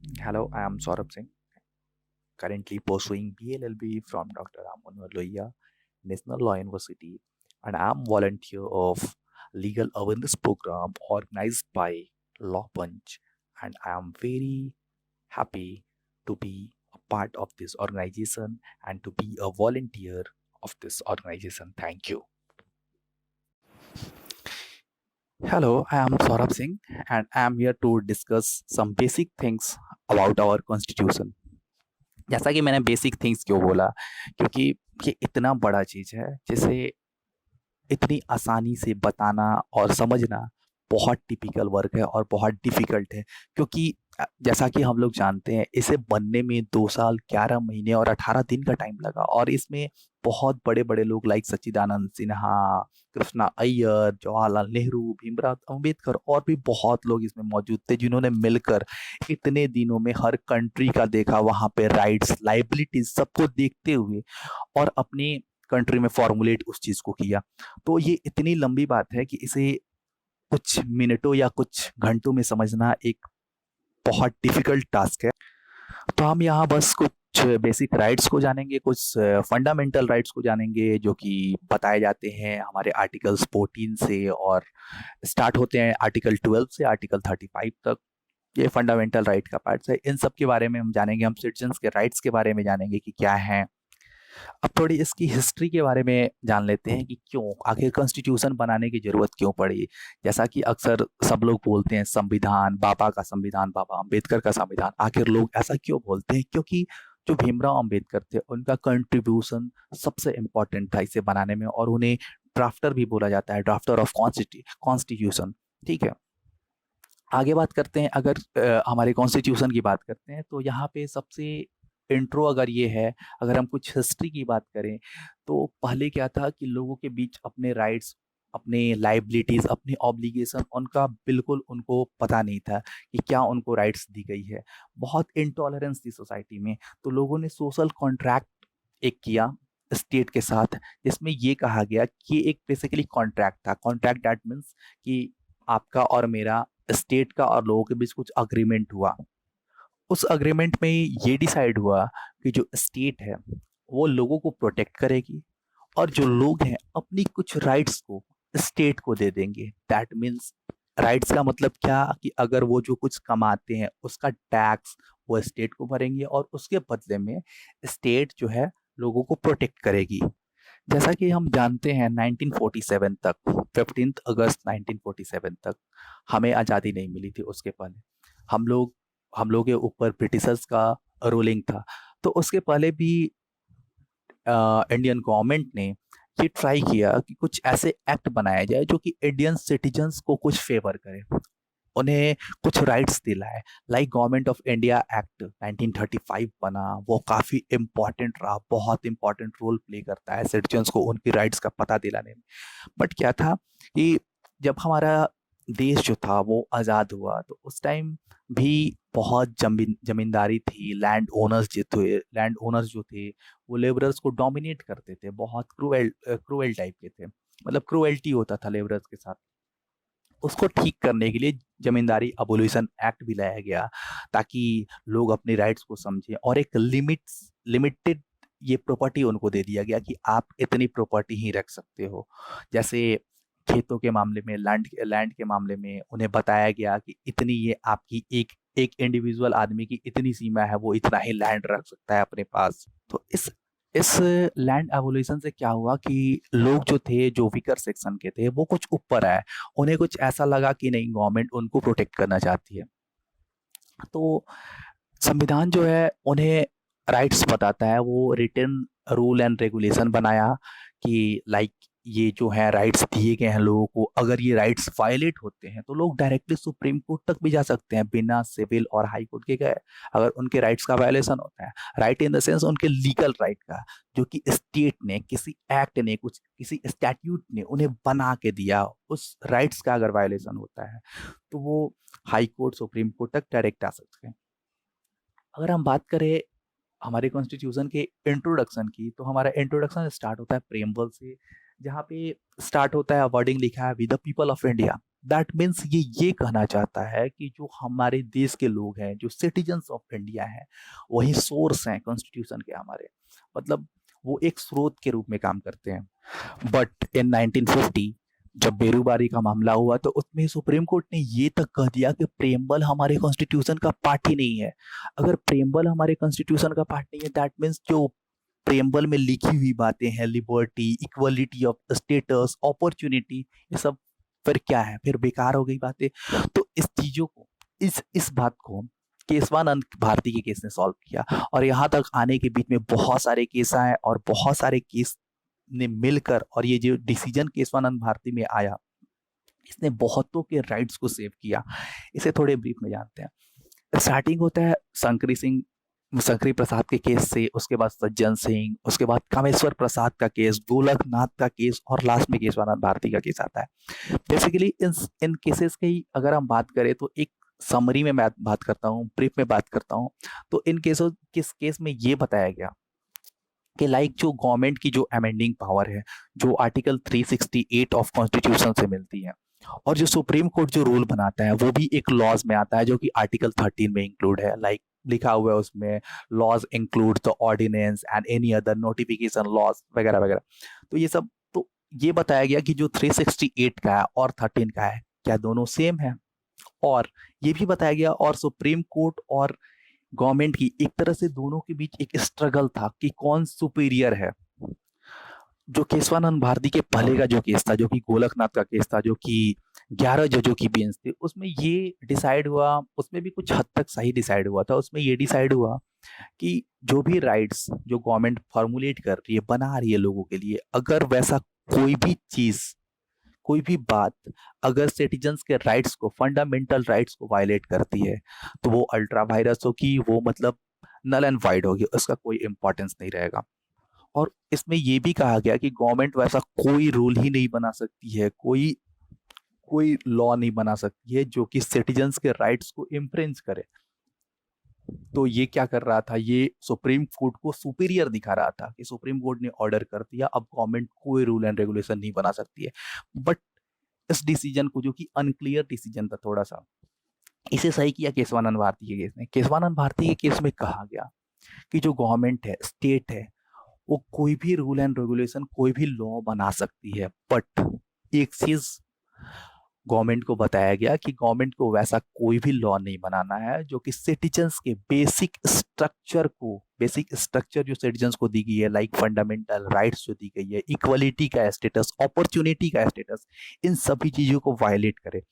Hello, I am Saurabh Singh, currently pursuing BLLB from Dr. Raman Lohiya, National Law University, and I am volunteer of legal awareness program organized by Law Punch, and I am very happy to be a part of this organization and to be a volunteer of this organization. Thank you. Hello, I am Saurabh Singh, and I am here to discuss some basic things about our constitution. जैसा कि मैंने basic things क्यों बोला, क्योंकि ये इतना बड़ा चीज़ है जिसे इतनी आसानी से बताना और समझना बहुत टिपिकल वर्क है और बहुत डिफ़िकल्ट है, क्योंकि जैसा कि हम लोग जानते हैं इसे बनने में 2 साल 11 महीने और 18 दिन का टाइम लगा और इसमें बहुत बड़े-बड़े लोग लाइक सच्चिदानंद सिन्हा, कृष्णा अय्यर, जवाहरलाल नेहरू, भीमराव अम्बेडकर और भी बहुत लोग इसमें मौजूद थे जिन्होंने मिलकर इतने दिनों में हर कंट्री का देखा, वहाँ पे राइट्स, लायबिलिटीज़ सबको देखते हुए और अपनी कंट्री में फ़ॉर्मुलेट उस चीज़ को किया। तो ये इतनी लंबी बात है कि इसे कुछ मिनटों या कुछ घंटों में समझना एक बहुत डिफ़िकल्ट टास्क है। तो हम यहाँ बस कुछ बेसिक राइट्स को जानेंगे, कुछ फंडामेंटल राइट्स को जानेंगे जो कि बताए जाते हैं हमारे आर्टिकल्स 14 से और स्टार्ट होते हैं आर्टिकल 12 से आर्टिकल 35 तक। ये फंडामेंटल राइट का पार्ट्स है। इन सब के बारे में हम जानेंगे, हम सिटीजन्स के राइट्स के बारे में जानेंगे कि क्या हैं। अब थोड़ी इसकी हिस्ट्री के बारे में जान लेते हैं कि क्यों आखिर कॉन्स्टिट्यूशन बनाने की ज़रूरत क्यों पड़ी। जैसा कि अक्सर सब लोग बोलते हैं संविधान, बाबा का संविधान, बाबा अम्बेडकर का संविधान। आखिर लोग ऐसा क्यों बोलते हैं? क्योंकि जो भीमराव अम्बेडकर थे उनका कंट्रीब्यूशन सबसे इम्पोर्टेंट था इसे बनाने में और उन्हें ड्राफ्टर भी बोला जाता है, ड्राफ्टर ऑफ कॉन्स्टिट्यूशन। ठीक है। आगे बात करते हैं, अगर हमारे कॉन्स्टिट्यूशन की बात करते हैं तो यहाँ पे सबसे इंट्रो अगर ये है, अगर हम कुछ हिस्ट्री की बात करें तो पहले क्या था कि लोगों के बीच अपने राइट्स, अपने लाइबिलिटीज़, अपनी ऑब्लिगेशन उनका बिल्कुल उनको पता नहीं था कि क्या उनको राइट्स दी गई है। बहुत इंटॉलरेंस थी सोसाइटी में, तो लोगों ने सोशल कॉन्ट्रैक्ट एक किया स्टेट के साथ, जिसमें ये कहा गया कि एक बेसिकली कॉन्ट्रैक्ट था। कॉन्ट्रैक्ट दैट मीन्स कि आपका और मेरा, स्टेट का और लोगों के बीच कुछ अग्रीमेंट हुआ। उस अग्रीमेंट में ये डिसाइड हुआ कि जो स्टेट है वो लोगों को प्रोटेक्ट करेगी और जो लोग हैं अपनी कुछ राइट्स को स्टेट को दे देंगे। दैट मीन्स राइट्स का मतलब क्या कि अगर वो जो कुछ कमाते हैं उसका टैक्स वो स्टेट को भरेंगे और उसके बदले में स्टेट जो है लोगों को प्रोटेक्ट करेगी। जैसा कि हम जानते हैं 1947 तक, 15 अगस्त 1947 तक हमें आज़ादी नहीं मिली थी। उसके पहले हम लोग हम लोग के ऊपर ब्रिटिशर्स का रूलिंग था। तो उसके पहले भी इंडियन गवर्नमेंट ने ये ट्राई किया कि कुछ ऐसे एक्ट बनाए जाए जो कि इंडियन सिटीजन्स को कुछ फेवर करे, उन्हें कुछ राइट्स दिलाए। Like government of India act 1935 बना, वो काफ़ी इम्पॉर्टेंट रहा, बहुत इम्पॉर्टेंट रोल प्ले करता है सिटीजन्स को उनकी राइट्स का पता दिलाने में। बट क्या था कि जब हमारा देश जो था वो आज़ाद हुआ तो उस टाइम भी बहुत जमींदारी थी। लैंड ओनर्स जो थे वो लेबरर्स को डोमिनेट करते थे, बहुत क्रूएल टाइप के थे, मतलब क्रूएल्टी होता था लेबरर्स के साथ। उसको ठीक करने के लिए ज़मींदारी अबोलिशन एक्ट भी लाया गया ताकि लोग अपने राइट्स को समझें और एक लिमिटेड ये प्रॉपर्टी उनको दे दिया गया कि आप इतनी प्रॉपर्टी ही रख सकते हो। जैसे खेतों के मामले में, लैंड लैंड के मामले में उन्हें बताया गया कि इतनी ये आपकी एक एक इंडिविजुअल आदमी की इतनी सीमा है, वो इतना ही लैंड रख सकता है अपने पास। तो इस लैंड एवोल्यूशन से क्या हुआ कि लोग जो थे, जो वीकर सेक्शन के थे, वो कुछ ऊपर आए। उन्हें कुछ ऐसा लगा कि नहीं, गवर्नमेंट उनको प्रोटेक्ट करना चाहती है। तो संविधान जो है उन्हें राइट्स बताता है, वो रिटन रूल एंड रेगुलेशन बनाया कि लाइक ये जो है राइट्स दिए गए हैं लोगों को, अगर ये राइट्स वायलेट होते हैं तो लोग डायरेक्टली सुप्रीम कोर्ट तक भी जा सकते हैं बिना सिविल और हाई कोर्ट के गए, अगर उनके राइट्स का वायलेशन होता है। राइट इन द सेंस उनके लीगल राइट का, जो कि स्टेट ने, किसी एक्ट ने, कुछ किसी स्टैट्यूट ने उन्हें बना के दिया, उस राइट्स का अगर वायलेशन होता है तो वो हाई कोर्ट, सुप्रीम कोर्ट तक डायरेक्ट आ सकते हैं। अगर हम बात करें हमारे कॉन्स्टिट्यूशन के इंट्रोडक्शन की, तो हमारा इंट्रोडक्शन स्टार्ट होता है प्रेम्बल से, जहाँ पे स्टार्ट होता है, वर्डिंग लिखा है with the people of India. That means ये कहना चाहता है कि जो हमारे देश के लोग हैं, जो सिटीजन्स ऑफ इंडिया हैं, वही सोर्स हैं कॉन्स्टिट्यूशन के हमारे, मतलब वो एक स्रोत के रूप में काम करते हैं। बट इन 1950 जब बेरूबारी का मामला हुआ तो उसमें सुप्रीम कोर्ट ने ये तक कह दिया कि प्रेमबल हमारे कॉन्स्टिट्यूशन का पार्ट ही नहीं है। अगर प्रेमबल हमारे कॉन्स्टिट्यूशन का पार्ट नहीं है, दैट मीन्स जो प्रेमबल में लिखी हुई बातें हैं, liberty, equality of status, opportunity, ये सब फिर क्या है, फिर बेकार हो गई बातें। तो इस चीजों को, इस बात को केशवानंद भारती के केस ने सॉल्व किया, और यहाँ तक आने के बीच में बहुत सारे केस आए और बहुत सारे केस ने मिलकर, और ये जो डिसीजन केशवानंद भारती में आया, इसने बहुतों के राइट्स को सेव किया। इसे थोड़े ब्रीफ में जानते हैं। स्टार्टिंग होता है शंकरी प्रसाद के केस से, उसके बाद सज्जन सिंह, उसके बाद कामेश्वर प्रसाद का केस, गोलकनाथ का केस, और लास्ट में केशवानंद भारती का केस आता है। बेसिकली इन केसेस की अगर हम बात करें तो एक समरी में मैं बात करता हूँ, ब्रीफ में बात करता हूँ, तो इन किस केस में ये बताया गया कि लाइक जो गवर्नमेंट की जो अमेंडिंग पावर है, जो आर्टिकल 368 ऑफ कॉन्स्टिट्यूशन से मिलती है, और जो सुप्रीम कोर्ट जो रूल बनाता है वो भी एक लॉज में आता है जो कि आर्टिकल 13 में इंक्लूड है। लाइक लिखा हुआ है उसमें, laws include the ordinance and any other notification laws वगैरह वगैरह। तो ये सब, तो ये बताया गया कि जो 368 का है और 13 का है, क्या दोनों सेम है। और ये भी बताया गया, और सुप्रीम कोर्ट और गवर्नमेंट की एक तरह से दोनों के बीच एक स्ट्रगल था कि कौन सुपीरियर है। जो केशवानंद भारती के पहले का जो केस था, जो कि गोलकनाथ का केस था, जो कि 11 जजों की बेंच थी, उसमें ये डिसाइड हुआ, उसमें भी कुछ हद तक सही डिसाइड हुआ था। उसमें ये डिसाइड हुआ कि जो भी राइट्स जो गवर्नमेंट फॉर्मुलेट कर रही है, बना रही है लोगों के लिए, अगर वैसा कोई भी चीज, कोई भी बात अगर सिटीजन्स के राइट्स को, फंडामेंटल राइट्स को वायलेट करती है, तो वो अल्ट्रा वायरस होगी, वो मतलब नल एंड वाइड होगी, उसका कोई इंपॉर्टेंस नहीं रहेगा। और इसमें ये भी कहा गया कि गवर्नमेंट वैसा कोई रूल ही नहीं बना सकती है, कोई कोई लॉ नहीं बना सकती है जो कि सिटीजन्स के राइट्स को इम्फ्रिंज करे। तो ये क्या कर रहा था, ये सुप्रीम कोर्ट को सुपीरियर दिखा रहा था कि सुप्रीम कोर्ट ने ऑर्डर कर दिया, अब गवर्नमेंट कोई रूल एंड रेगुलेशन नहीं बना सकती है। बट इस डिसीजन को, जो कि अनक्लियर डिसीजन था थोड़ा सा, इसे सही किया केशवानंद भारती के केस ने। केशवानंद भारती के केस में कहा गया कि जो गवर्नमेंट है, स्टेट है, वो कोई भी रूल एंड रेगुलेशन, कोई भी लॉ बना सकती है, बट एक चीज गवर्नमेंट को बताया गया कि गवर्नमेंट को वैसा कोई भी लॉ नहीं बनाना है जो कि सिटीजन्स के बेसिक स्ट्रक्चर जो सिटीजन्स को दी गई है, लाइक फंडामेंटल राइट्स जो दी गई है, इक्वलिटी का स्टेटस, अपॉर्चुनिटी का स्टेटस, इन सभी चीजों को वायलेट करे।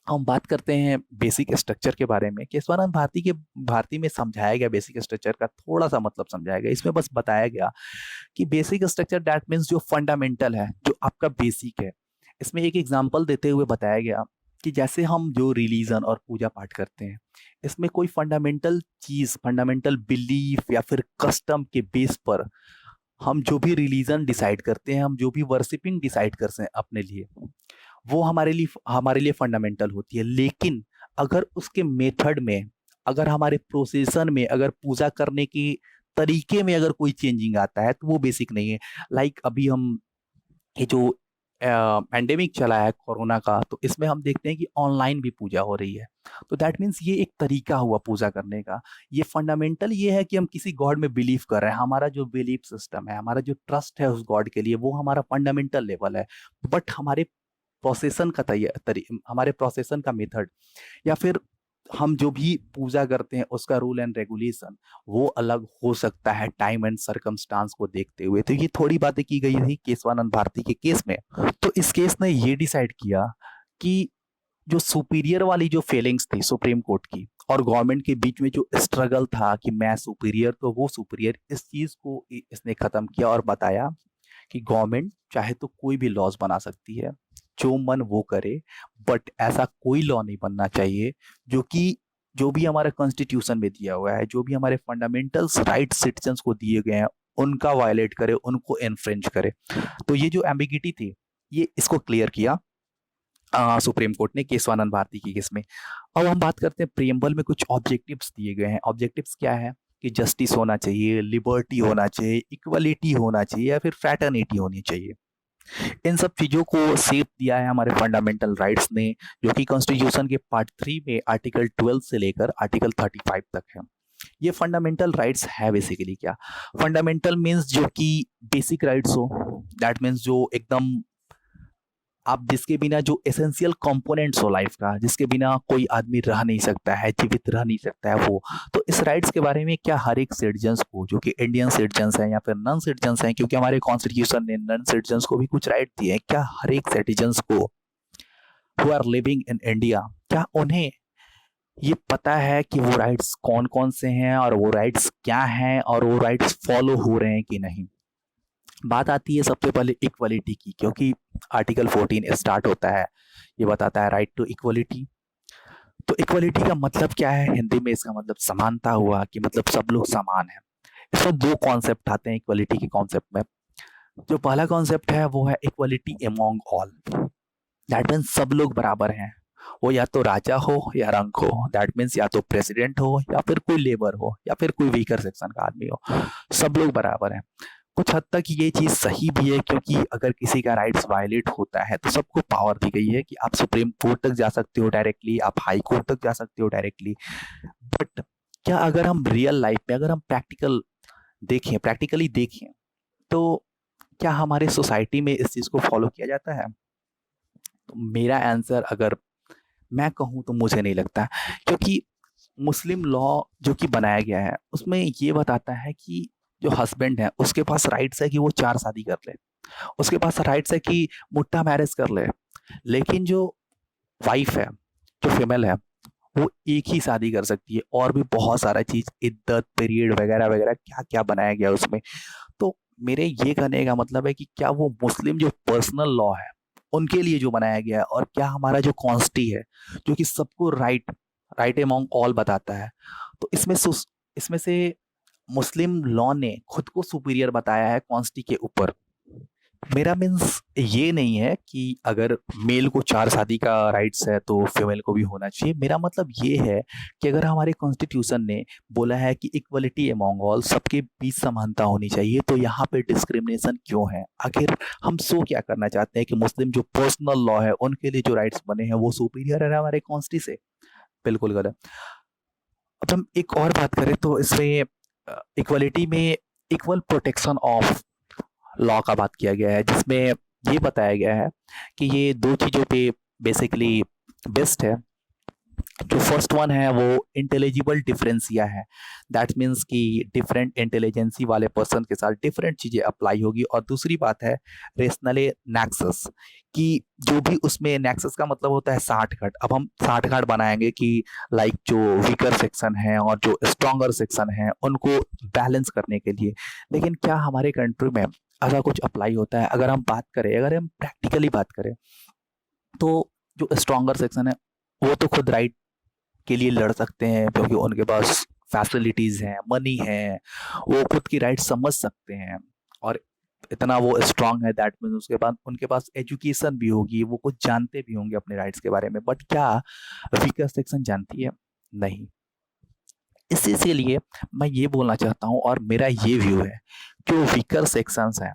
हम बात करते हैं बेसिक स्ट्रक्चर के बारे में। केशवानंद भारती में समझाया गया बेसिक स्ट्रक्चर का थोड़ा सा मतलब समझाया गया। इसमें बस बताया गया कि बेसिक स्ट्रक्चर दैट मीन्स जो फंडामेंटल है, जो आपका बेसिक है। इसमें एक एग्जांपल देते हुए बताया गया कि जैसे हम जो रिलीजन और पूजा पाठ करते हैं, इसमें कोई फंडामेंटल चीज, फंडामेंटल बिलीफ या फिर कस्टम के बेस पर हम जो भी रिलीजन डिसाइड करते हैं, हम जो भी वर्शिपिंग डिसाइड करते हैं अपने लिए, वो हमारे लिए फंडामेंटल होती है। लेकिन अगर उसके मेथड में, अगर हमारे प्रोसेसन में, अगर पूजा करने के तरीके में अगर कोई चेंजिंग आता है, तो वो बेसिक नहीं है। लाइक अभी हम ये जो पैंडेमिक चला है कोरोना का, तो इसमें हम देखते हैं कि ऑनलाइन भी पूजा हो रही है। तो दैट मीन्स ये एक तरीका हुआ पूजा करने का। ये फंडामेंटल ये है कि हम किसी गॉड में बिलीव कर रहे हैं, हमारा जो बिलीफ सिस्टम है, हमारा जो ट्रस्ट है उस गॉड के लिए, वो हमारा फंडामेंटल लेवल है। बट हमारे हमारे प्रोसेसन का मेथड, या फिर हम जो भी पूजा करते हैं उसका रूल एंड रेगुलेशन, वो अलग हो सकता है टाइम एंड सरकमस्टांस को देखते हुए। तो ये थोड़ी बातें की गई थी केशवानंद भारती के केस में। तो इस केस ने ये डिसाइड किया कि जो सुपीरियर वाली जो फीलिंग्स थी सुप्रीम कोर्ट की और गवर्नमेंट के बीच में जो स्ट्रगल था कि मैं सुपीरियर तो वो सुपीरियर, इस चीज को इसने खत्म किया और बताया कि गवर्नमेंट चाहे तो कोई भी लॉज बना सकती है, जो मन वो करे, बट ऐसा कोई लॉ नहीं बनना चाहिए जो भी हमारे कॉन्स्टिट्यूशन में दिया हुआ है, जो भी हमारे फंडामेंटल्स राइट सिटीजन्स को दिए गए हैं, उनका वायलेट करे, उनको इन्फ्रिंज करे। तो ये जो एम्बिगिटी थी, ये इसको क्लियर किया सुप्रीम कोर्ट ने केशवानंद भारती की केस में। अब हम बात करते हैं प्रीएम्बल में कुछ ऑब्जेक्टिव्स दिए गए हैं। ऑब्जेक्टिव्स क्या है कि जस्टिस होना चाहिए, लिबर्टी होना चाहिए, इक्वलिटी होना चाहिए, या फिर फ्रैटर्निटी होनी चाहिए। इन सब चीज़ों को शेप दिया है हमारे फंडामेंटल राइट्स ने, जो कि कॉन्स्टिट्यूशन के पार्ट 3 में आर्टिकल 12 से लेकर आर्टिकल 35 तक है। ये फंडामेंटल राइट्स है बेसिकली क्या? फंडामेंटल मीन्स जो कि बेसिक राइट्स हो, दैट मीन्स जो एकदम आप जिसके बिना जो एसेंशियल कंपोनेंट्स हो लाइफ का, जिसके बिना कोई आदमी रह नहीं सकता है, जीवित रह नहीं सकता है वो। तो इस राइट्स के बारे में क्या हर एक सिटीजन्स को, जो कि इंडियन सिटीजन्स हैं या फिर नॉन सिटीजन्स हैं, क्योंकि हमारे कॉन्स्टिट्यूशन ने नॉन सिटीजन्स को भी कुछ राइट दिए हैं, क्या हर एक सिटीजन्स को who are living in India, क्या उन्हें ये पता है कि वो राइट्स कौन कौन से हैं और वो राइट्स क्या हैं और वो राइट्स फॉलो हो रहे हैं कि नहीं? बात आती है सबसे पहले इक्वलिटी की, क्योंकि आर्टिकल 14 स्टार्ट होता है, ये बताता है राइट टू इक्वलिटी। तो इक्वलिटी का मतलब क्या है हिंदी में? इसका मतलब समानता हुआ, कि मतलब सब लोग समान हैं। इसमें दो कॉन्सेप्ट आते हैं इक्वलिटी के कॉन्सेप्ट में। जो पहला कॉन्सेप्ट है वो है equality among all, that means सब लोग बराबर हैं। वो या तो राजा हो या रंक हो, दैट मीन्स या तो प्रेसिडेंट हो या फिर कोई लेबर हो या फिर कोई वीकर सेक्शन का आदमी हो, सब लोग बराबर हैं। कुछ हद तक ये चीज़ सही भी है, क्योंकि अगर किसी का राइट्स वायलेट होता है तो सबको पावर दी गई है कि आप सुप्रीम कोर्ट तक जा सकते हो डायरेक्टली, आप हाई कोर्ट तक जा सकते हो डायरेक्टली। बट क्या अगर हम रियल लाइफ में, अगर हम प्रैक्टिकली देखें, तो क्या हमारे सोसाइटी में इस चीज़ को फॉलो किया जाता है? तो मेरा आंसर अगर मैं कहूँ तो मुझे नहीं लगता, क्योंकि मुस्लिम लॉ जो कि बनाया गया है उसमें ये बताता है कि जो हस्बैंड है उसके पास राइट्स है कि वो 4 शादी कर ले, उसके पास राइट्स है कि मुट्ठा मैरिज कर ले, लेकिन जो वाइफ है, जो फीमेल है, वो एक ही शादी कर सकती है। और भी बहुत सारा चीज़, इद्दत पीरियड वगैरह वगैरह क्या क्या बनाया गया उसमें। तो मेरे ये कहने का मतलब है कि क्या वो मुस्लिम जो पर्सनल लॉ है उनके लिए जो बनाया गया है, और क्या हमारा जो कॉन्स्टी है जो कि सबको राइट राइट अमॉन्ग ऑल बताता है, तो इसमें से मुस्लिम लॉ ने खुद को सुपीरियर बताया है कॉन्स्टी के ऊपर। मेरा मीन्स ये नहीं है कि अगर मेल को 4 शादी का राइट्स है तो फीमेल को भी होना चाहिए। मेरा मतलब ये है कि अगर हमारे कॉन्स्टिट्यूशन ने बोला है कि इक्वलिटी अमॉन्ग ऑल, सबके बीच समानता होनी चाहिए, तो यहाँ पे डिस्क्रिमिनेशन क्यों है? आखिर हम सो क्या करना चाहते हैं कि मुस्लिम जो पर्सनल लॉ है उनके लिए जो राइट्स बने हैं वो सुपीरियर है हमारे कॉन्स्टी से? बिल्कुल गलत। अब हम एक और बात करें तो इसमें इक्वलिटी में इक्वल प्रोटेक्शन ऑफ लॉ का बात किया गया है, जिसमें ये बताया गया है कि ये दो चीज़ों पे बेसिकली बेस्ट है। जो फर्स्ट वन है वो इंटेलिजिबल डिफरेंसिया है, दैट मीन्स कि डिफरेंट इंटेलिजेंसी वाले पर्सन के साथ डिफरेंट चीज़ें अप्लाई होगी। और दूसरी बात है रेशनले नैक्सस, कि जो भी उसमें नैक्सस का मतलब होता है साठ घाट। अब हम साठ घाट बनाएंगे कि लाइक जो वीकर सेक्शन है और जो स्ट्रॉन्गर सेक्शन है उनको बैलेंस करने के लिए। लेकिन क्या हमारे कंट्री में ऐसा कुछ अप्लाई होता है? अगर हम बात करें, अगर हम प्रैक्टिकली बात करें, तो जो स्ट्रॉन्गर सेक्शन है वो तो खुद राइट के लिए लड़ सकते हैं, क्योंकि उनके पास फैसिलिटीज़ हैं, मनी है, वो खुद की राइट समझ सकते हैं। और इतना वो स्ट्रांग है, दैट मीन्स उसके बाद उनके पास एजुकेशन भी होगी, वो कुछ जानते भी होंगे अपने राइट्स के बारे में। बट क्या वीकर सेक्शन जानती है? नहीं। इसीलिए मैं ये बोलना चाहता हूँ, और मेरा ये व्यू है, जो वीकर सेक्शंस हैं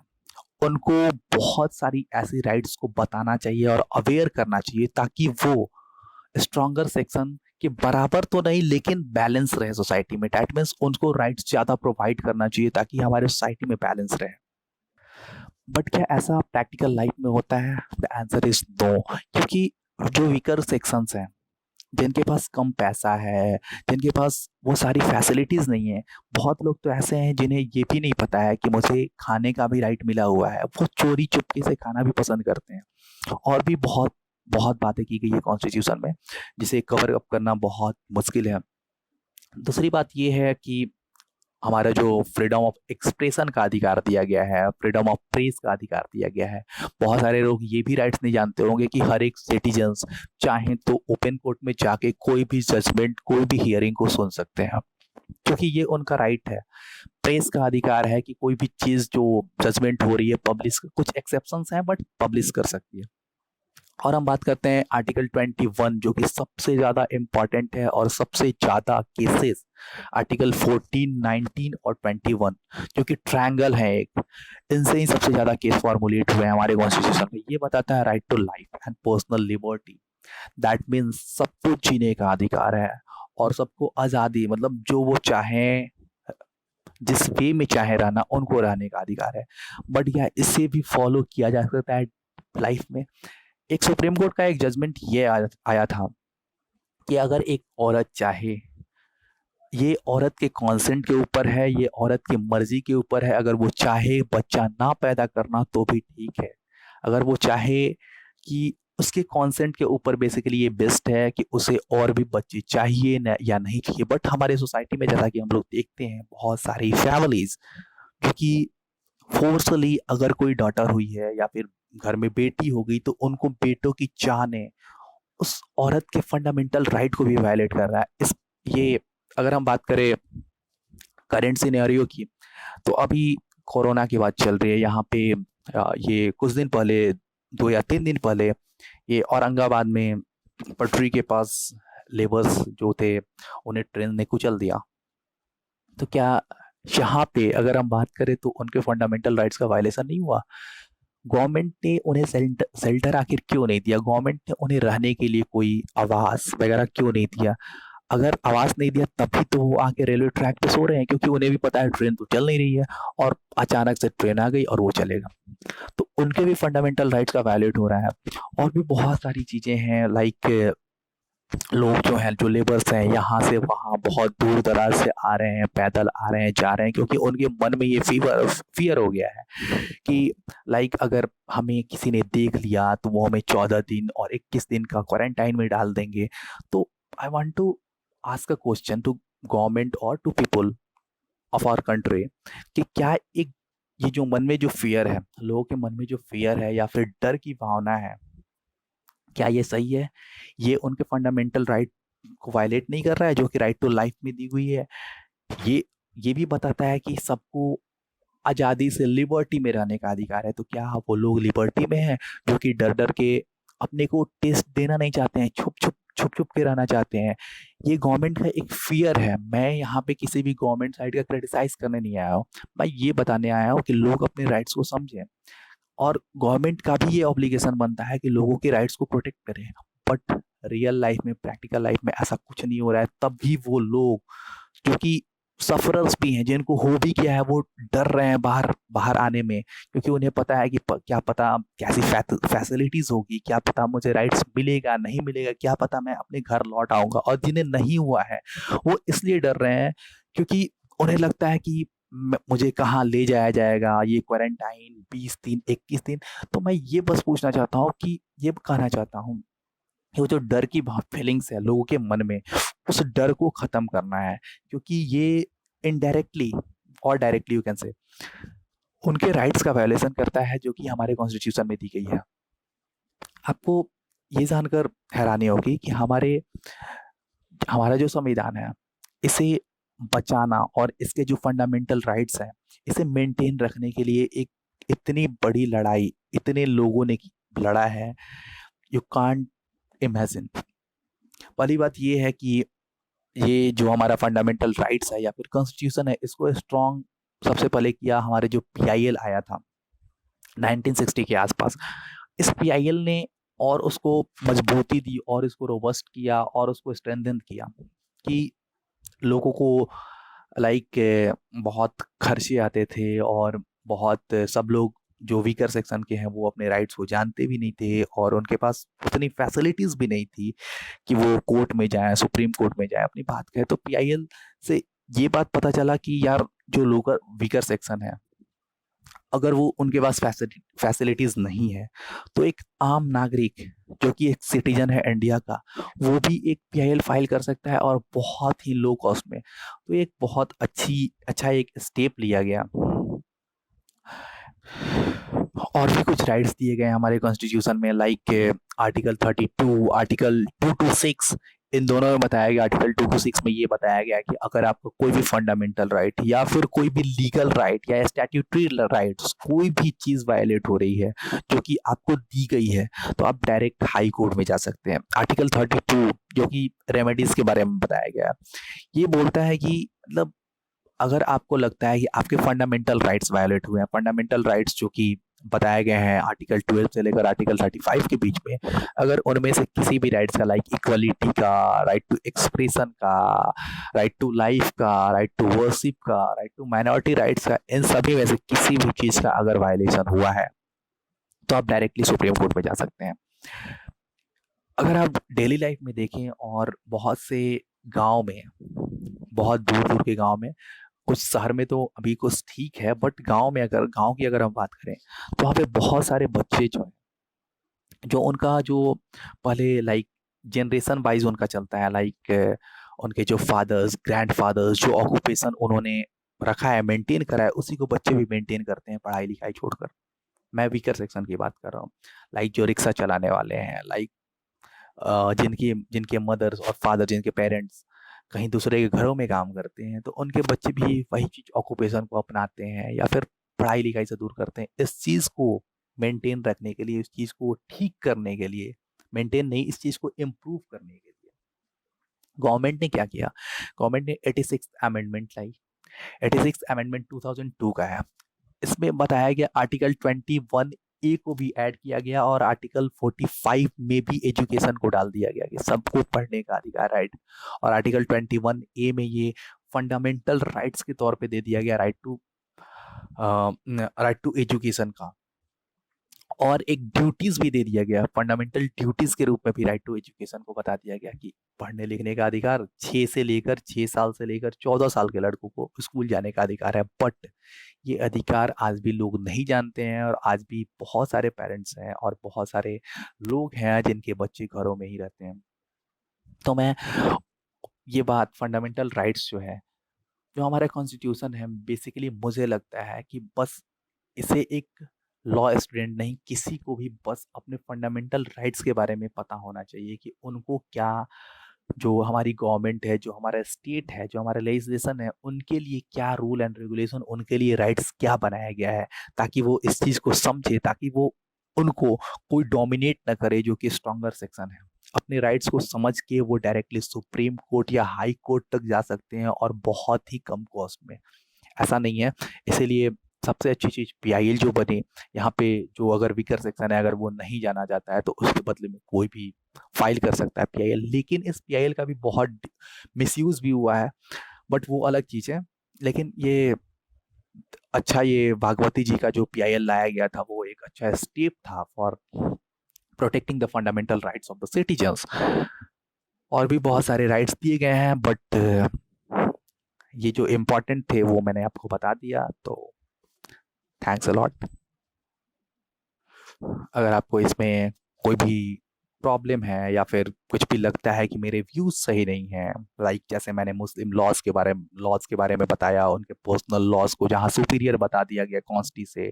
उनको बहुत सारी ऐसी राइट्स को बताना चाहिए और अवेयर करना चाहिए, ताकि वो स्ट्रॉन्गर सेक्शन के बराबर तो नहीं लेकिन बैलेंस रहे सोसाइटी में। दैट मीन्स उनको राइट्स ज़्यादा प्रोवाइड करना चाहिए ताकि हमारे सोसाइटी में बैलेंस रहे। बट क्या ऐसा प्रैक्टिकल लाइफ में होता है? द आंसर इज नो, क्योंकि जो वीकर सेक्शंस हैं, जिनके पास कम पैसा है, जिनके पास वो सारी फैसिलिटीज़ नहीं है, बहुत लोग तो ऐसे हैं जिन्हें ये भी नहीं पता है कि मुझे खाने का भी राइट मिला हुआ है, वो चोरी चुपके से खाना भी पसंद करते हैं। और भी बहुत बहुत बातें की गई है कॉन्स्टिट्यूशन में, जिसे कवर अप करना बहुत मुश्किल है। दूसरी बात ये है कि हमारा जो फ्रीडम ऑफ एक्सप्रेशन का अधिकार दिया गया है, फ्रीडम ऑफ प्रेस का अधिकार दिया गया है। बहुत सारे लोग ये भी राइट्स नहीं जानते होंगे कि हर एक सिटीजन्स चाहे तो ओपन कोर्ट में जाके कोई भी जजमेंट, कोई भी हियरिंग को सुन सकते हैं, क्योंकि ये उनका राइट है। प्रेस का अधिकार है कि कोई भी चीज़ जो जजमेंट हो रही है पब्लिश, कुछ एक्सेप्शंस हैं बट पब्लिश कर सकती है। और हम बात करते हैं आर्टिकल 21 जो कि सबसे ज़्यादा इम्पॉर्टेंट है और सबसे ज़्यादा केसेस आर्टिकल 14, 19 और 21 जो कि ट्रायंगल है एक, इनसे ही सबसे ज़्यादा केस फॉर्मुलेट हुए हैं हमारे कॉन्स्टिट्यूशन में। ये बताता है right to life and personal liberty, that means सबको जीने का अधिकार है और सबको आज़ादी, मतलब जो वो चाहें जिस वे में चाहे रहना उनको रहने का अधिकार है। बट यह इसे भी फॉलो किया जा सकता है लाइफ में। एक सुप्रीम कोर्ट का एक जजमेंट ये आया था कि अगर एक औरत चाहे, ये औरत के कॉन्सेंट के ऊपर है, ये औरत की मर्जी के ऊपर है, अगर वो चाहे बच्चा ना पैदा करना तो भी ठीक है। अगर वो चाहे कि उसके कॉन्सेंट के ऊपर बेसिकली ये बेस्ट है कि उसे और भी बच्चे चाहिए न या नहीं चाहिए। बट हमारे सोसाइटी में जैसा कि हम लोग देखते हैं बहुत सारी फैमिलीज जो कि फोर्सफुली अगर कोई डॉटर हुई है या फिर घर में बेटी हो गई तो उनको बेटों की चाह ने उस औरत के फंडामेंटल राइट को भी वायलेट कर रहा है। इस ये अगर हम बात करें करंट सिनेरियो की, तो अभी कोरोना की बात चल रही है यहाँ पे। ये कुछ दिन पहले, 2 या 3 दिन पहले, ये औरंगाबाद में पटरी के पास लेबर्स जो थे उन्हें ट्रेन ने कुचल दिया। तो क्या यहाँ पे अगर हम बात करें तो उनके फंडामेंटल राइट्स का वायलेशन नहीं हुआ? गवर्नमेंट ने उन्हें शेल्टर आखिर क्यों नहीं दिया? गवर्नमेंट ने उन्हें रहने के लिए कोई आवास वगैरह क्यों नहीं दिया? अगर आवास नहीं दिया तभी तो वो आके रेलवे ट्रैक पे सो रहे हैं, क्योंकि उन्हें भी पता है ट्रेन तो चल नहीं रही है और अचानक से ट्रेन आ गई और वो चलेगा। तो उनके भी फंडामेंटल राइट्स का वायलेट हो रहा है। और भी बहुत सारी चीजें हैं, लाइक लोग जो हैं, जो लेबर्स हैं, यहाँ से वहाँ बहुत दूर दराज से आ रहे हैं, पैदल आ रहे हैं, जा रहे हैं, क्योंकि उनके मन में ये फियर हो गया है कि लाइक अगर हमें किसी ने देख लिया तो वो हमें 14 दिन और 21 दिन का क्वारंटाइन में डाल देंगे। तो I want to ask a question to government और to people of our country कि क्या एक ये जो मन में जो फियर है, लोगों के मन में जो फियर है या फिर डर की भावना है, क्या ये सही है? ये उनके फंडामेंटल राइट को वायलेट नहीं कर रहा है जो कि राइट टू लाइफ में दी हुई है? ये ये भी बताता है कि सबको आज़ादी से लिबर्टी में रहने का अधिकार है। तो क्या वो लोग लिबर्टी में हैं जो कि डर डर के अपने को टेस्ट देना नहीं चाहते हैं, छुप छुप के रहना चाहते हैं? ये गवर्नमेंट का एक फियर है। मैं यहाँ पे किसी भी गवर्नमेंट साइड का क्रिटिसाइज करने नहीं आया हूँ, मैं ये बताने आया हूँ कि लोग अपने राइट्स को समझें और गवर्नमेंट का भी ये ऑब्लिगेशन बनता है कि लोगों के राइट्स को प्रोटेक्ट करें। बट रियल लाइफ में, प्रैक्टिकल लाइफ में ऐसा कुछ नहीं हो रहा है। तब भी वो लोग जो कि सफरर्स भी हैं, जिनको हो भी क्या है, वो डर रहे हैं बाहर बाहर आने में, क्योंकि उन्हें पता है कि क्या पता कैसी फैसिलिटीज होगी, क्या पता मुझे राइट्स मिलेगा नहीं मिलेगा, क्या पता मैं अपने घर लौट आऊंगा। और जिन्हें नहीं हुआ है वो इसलिए डर रहे हैं क्योंकि उन्हें लगता है कि मुझे कहाँ ले जाया जाएगा, ये क्वारंटाइन 20 दिन 21 दिन। तो मैं ये बस पूछना चाहता हूँ कि ये कहना चाहता हूँ कि वो जो डर की फीलिंग्स है लोगों के मन में, उस डर को खत्म करना है, क्योंकि ये इनडायरेक्टली और डायरेक्टली यू कैन से उनके राइट्स का वायलेशन करता है जो कि हमारे कॉन्स्टिट्यूशन में दी गई है। आपको ये जानकर हैरानी होगी कि हमारा जो संविधान है, इसे बचाना और इसके जो फंडामेंटल राइट्स हैं, इसे मेंटेन रखने के लिए एक इतनी बड़ी लड़ाई इतने लोगों ने लड़ा है, यू कांट इमेजिन। पहली बात ये है कि ये जो हमारा फंडामेंटल राइट्स है या फिर कॉन्स्टिट्यूशन है, इसको स्ट्रॉन्ग सबसे पहले किया हमारे जो पीआईएल आया था 1960 के आसपास। इस पीआईएल ने और उसको मजबूती दी और इसको रोबस्ट किया और उसको स्ट्रेंथन किया कि लोगों को लाइक बहुत खर्चे आते थे और बहुत सब लोग जो वीकर सेक्शन के हैं वो अपने राइट्स को जानते भी नहीं थे और उनके पास उतनी फैसिलिटीज भी नहीं थी कि वो कोर्ट में जाए, सुप्रीम कोर्ट में जाए, अपनी बात कहे। तो पीआईएल से ये बात पता चला कि यार जो लोग वीकर सेक्शन है, अगर वो उनके पास फैसिलिटीज नहीं है तो एक आम नागरिक जो कि एक सिटीजन है इंडिया का, वो भी एक पीआईएल फाइल कर सकता है और बहुत ही लो कॉस्ट में। तो एक बहुत अच्छा एक स्टेप लिया गया और भी कुछ राइट्स दिए गए हमारे कॉन्स्टिट्यूशन में, लाइक आर्टिकल 32, आर्टिकल 226, इन दोनों में बताया गया, आर्टिकल 226 में ये बताया गया कि अगर आपको कोई भी फंडामेंटल राइट या फिर कोई भी लीगल राइट या स्टैट्यूटरी राइट्स कोई भी चीज़ वायलेट हो रही है जो कि आपको दी गई है, तो आप डायरेक्ट हाई कोर्ट में जा सकते हैं। आर्टिकल 32 जो कि रेमेडीज के बारे में बताया गया है, ये बोलता है कि मतलब अगर आपको लगता है कि आपके फंडामेंटल राइट्स वायलेट हुए हैं, फंडामेंटल राइट्स जो कि बताए गए हैं आर्टिकल 12 से लेकर आर्टिकल 35 के बीच में, अगर उनमें से किसी भी राइट्स का, लाइक इक्वलिटी का, राइट टू एक्सप्रेशन का, राइट टू लाइफ का, राइट टू वर्शिप का, राइट टू माइनॉरिटी राइट्स का, इन सभी में से किसी भी चीज़ का अगर वायलेशन हुआ है तो आप डायरेक्टली सुप्रीम कोर्ट में जा सकते हैं। अगर आप डेली लाइफ में देखें और बहुत से गांव में, बहुत दूर दूर के गांव में, कुछ शहर में तो अभी कुछ ठीक है, बट गांव में, अगर गांव की अगर हम बात करें तो वहाँ पे बहुत सारे बच्चे जो हैं, जो उनका जो पहले लाइक जनरेशन वाइज उनका चलता है, लाइक उनके जो फादर्स, ग्रैंडफादर्स, जो ऑक्यूपेशन उन्होंने रखा है, मेंटेन करा है, उसी को बच्चे भी मेंटेन करते हैं पढ़ाई लिखाई छोड़कर। मैं वीकर सेक्शन की बात कर रहा हूँ, लाइक जो रिक्शा चलाने वाले हैं, लाइक जिनकी जिनके मदर्स और फादर, जिनके पेरेंट्स कहीं दूसरे के घरों में काम करते हैं, तो उनके बच्चे भी वही चीज़ ऑक्यूपेशन को अपनाते हैं या फिर पढ़ाई लिखाई से दूर करते हैं। इस चीज़ को मेंटेन रखने के लिए, इस चीज़ को ठीक करने के लिए, मेंटेन नहीं, इस चीज़ को इम्प्रूव करने के लिए गवर्नमेंट ने क्या किया, गवर्नमेंट ने 86 अमेंडमेंट लाई। 86 अमेंडमेंट 2002 का है। इसमें बताया गया आर्टिकल 21 ए को भी ऐड किया गया और आर्टिकल 45 में भी एजुकेशन को डाल दिया गया कि सबको पढ़ने का अधिकार, राइट। और आर्टिकल 21 ए में ये फंडामेंटल राइट्स के तौर पे दे दिया गया, राइट टू एजुकेशन का। और एक ड्यूटीज भी दे दिया गया, फंडामेंटल ड्यूटीज के रूप में भी राइट टू एजुकेशन को बता दिया गया कि पढ़ने लिखने का अधिकार 6 साल से लेकर 14 साल के लड़कों को स्कूल जाने का अधिकार है। बट ये अधिकार आज भी लोग नहीं जानते हैं और आज भी बहुत सारे पेरेंट्स हैं और बहुत सारे लोग हैं जिनके बच्चे घरों में ही रहते हैं। तो मैं ये बात फंडामेंटल राइट्स जो है, जो हमारा कॉन्स्टिट्यूशन है, बेसिकली मुझे लगता है कि बस इसे एक लॉ स्टूडेंट नहीं, किसी को भी बस अपने फंडामेंटल राइट्स के बारे में पता होना चाहिए कि उनको क्या, जो हमारी गवर्नमेंट है, जो हमारा स्टेट है, जो हमारा लेजिस्लेशन है, उनके लिए क्या रूल एंड रेगुलेशन, उनके लिए राइट्स क्या बनाया गया है, ताकि वो इस चीज़ को समझे, ताकि वो उनको कोई डोमिनेट ना करे जो कि स्ट्रॉन्गर सेक्शन है। अपने राइट्स को समझ के वो डायरेक्टली सुप्रीम कोर्ट या हाई कोर्ट तक जा सकते हैं और बहुत ही कम कॉस्ट में। ऐसा नहीं है, इसीलिए सबसे अच्छी चीज़ पीआईएल जो बने यहाँ पे, जो अगर वीकर सेक्शन है, अगर वो नहीं जाना चाहता है तो उसके बदले में कोई भी फाइल कर सकता है पीआईएल। लेकिन इस पीआईएल का भी बहुत मिसयूज भी हुआ है, बट वो अलग चीज़ है। लेकिन ये अच्छा, ये भागवती जी का जो पीआईएल लाया गया था वो एक अच्छा स्टेप था for protecting the fundamental rights of the citizens. और भी बहुत सारे राइट्स दिए गए हैं, बट ये जो इम्पोर्टेंट थे वो मैंने आपको बता दिया। तो थैंक्स अ लॉट। अगर आपको इसमें कोई भी प्रॉब्लम है या फिर कुछ भी लगता है कि मेरे व्यूज सही नहीं हैं, लाइक जैसे मैंने मुस्लिम लॉज के बारे में बताया, उनके पर्सनल लॉज को जहाँ सुपीरियर बता दिया गया कॉन्स्टी से,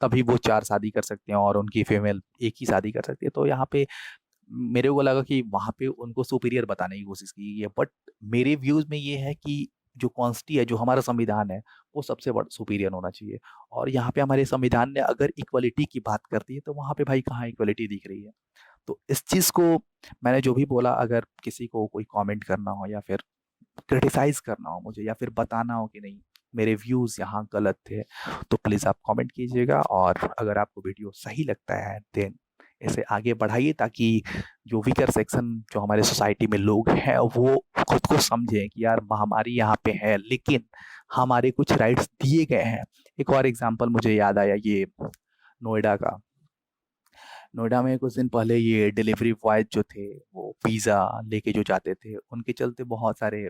तभी वो 4 शादी कर सकते हैं और उनकी फीमेल एक ही शादी कर सकती है। तो यहाँ पे मेरे को लगा कि वहाँ पे उनको सुपीरियर बताने की कोशिश की गई है, बट मेरे व्यूज में ये है कि जो कॉन्स्टी है, जो हमारा संविधान है, वो सबसे बड़ा सुपीरियर होना चाहिए। और यहाँ पे हमारे संविधान ने अगर इक्वलिटी की बात करती है तो वहाँ पे भाई कहाँ इक्वलिटी दिख रही है। तो इस चीज़ को मैंने जो भी बोला, अगर किसी को कोई कमेंट करना हो या फिर क्रिटिसाइज करना हो मुझे, या फिर बताना हो कि नहीं मेरे व्यूज़ यहाँ गलत थे, तो प्लीज़ आप कमेंट कीजिएगा। और अगर आपको वीडियो सही लगता है देन इसे आगे बढ़ाइए, ताकि जो वीकर सेक्शन, जो हमारे सोसाइटी में लोग हैं, वो खुद को समझें कि यार महामारी यहाँ पे है लेकिन हमारे कुछ राइट्स दिए गए हैं। एक और एग्जांपल मुझे याद आया, ये नोएडा का। नोएडा में कुछ दिन पहले ये डिलीवरी बॉय जो थे वो पिज़्ज़ा लेके जो जाते थे, उनके चलते बहुत सारे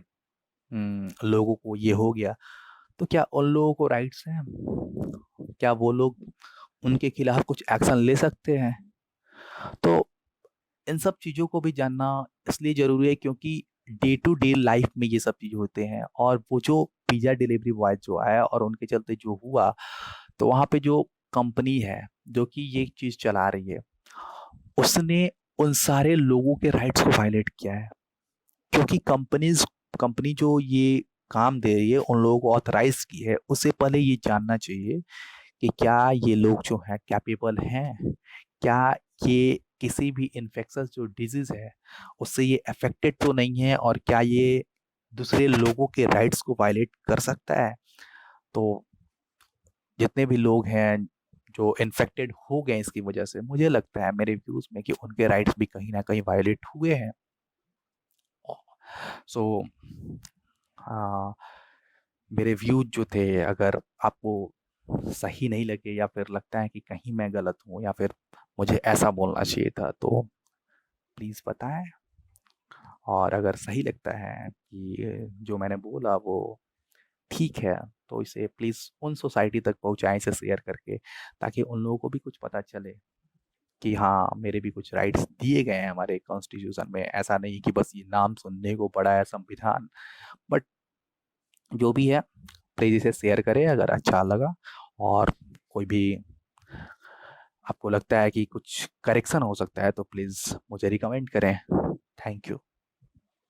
लोगों को ये हो गया। तो क्या उन लोगों को राइट्स हैं? क्या वो लोग उनके खिलाफ कुछ एक्शन ले सकते हैं? तो इन सब चीज़ों को भी जानना इसलिए ज़रूरी है क्योंकि डे टू डे लाइफ में ये सब चीज़ होते हैं। और वो जो पिज़्ज़ा डिलीवरी बॉय जो आया और उनके चलते जो हुआ, तो वहाँ पे जो कंपनी है जो कि ये चीज़ चला रही है, उसने उन सारे लोगों के राइट्स को वायलेट किया है। क्योंकि कंपनी जो ये काम दे रही है उन लोगों को ऑथराइज की है, उससे पहले ये जानना चाहिए कि क्या ये लोग जो हैं कैपेबल हैं, क्या ये किसी भी इन्फेक्शस जो डिजीज है उससे ये अफेक्टेड तो नहीं है, और क्या ये दूसरे लोगों के राइट्स को वायलेट कर सकता है। तो जितने भी लोग हैं जो इन्फेक्टेड हो गए इसकी वजह से, मुझे लगता है मेरे व्यूज में कि उनके राइट्स भी कहीं ना कहीं वायलेट हुए हैं। सो हाँ, मेरे व्यूज जो थे, अगर आपको सही नहीं लगे या फिर लगता है कि कहीं मैं गलत हूँ या फिर मुझे ऐसा बोलना चाहिए था, तो प्लीज़ बताएं। और अगर सही लगता है कि जो मैंने बोला वो ठीक है, तो इसे प्लीज़ उन सोसाइटी तक पहुंचाएं, इसे शेयर करके, ताकि उन लोगों को भी कुछ पता चले कि हाँ, मेरे भी कुछ राइट्स दिए गए हैं हमारे कॉन्स्टिट्यूशन में। ऐसा नहीं कि बस ये नाम सुनने को पड़ा है संविधान। बट जो भी है, प्लीज़ इसे शेयर करें अगर अच्छा लगा। और कोई भी आपको लगता है कि कुछ करेक्शन हो सकता है तो प्लीज़ मुझे रिकमेंड करें। Thank you.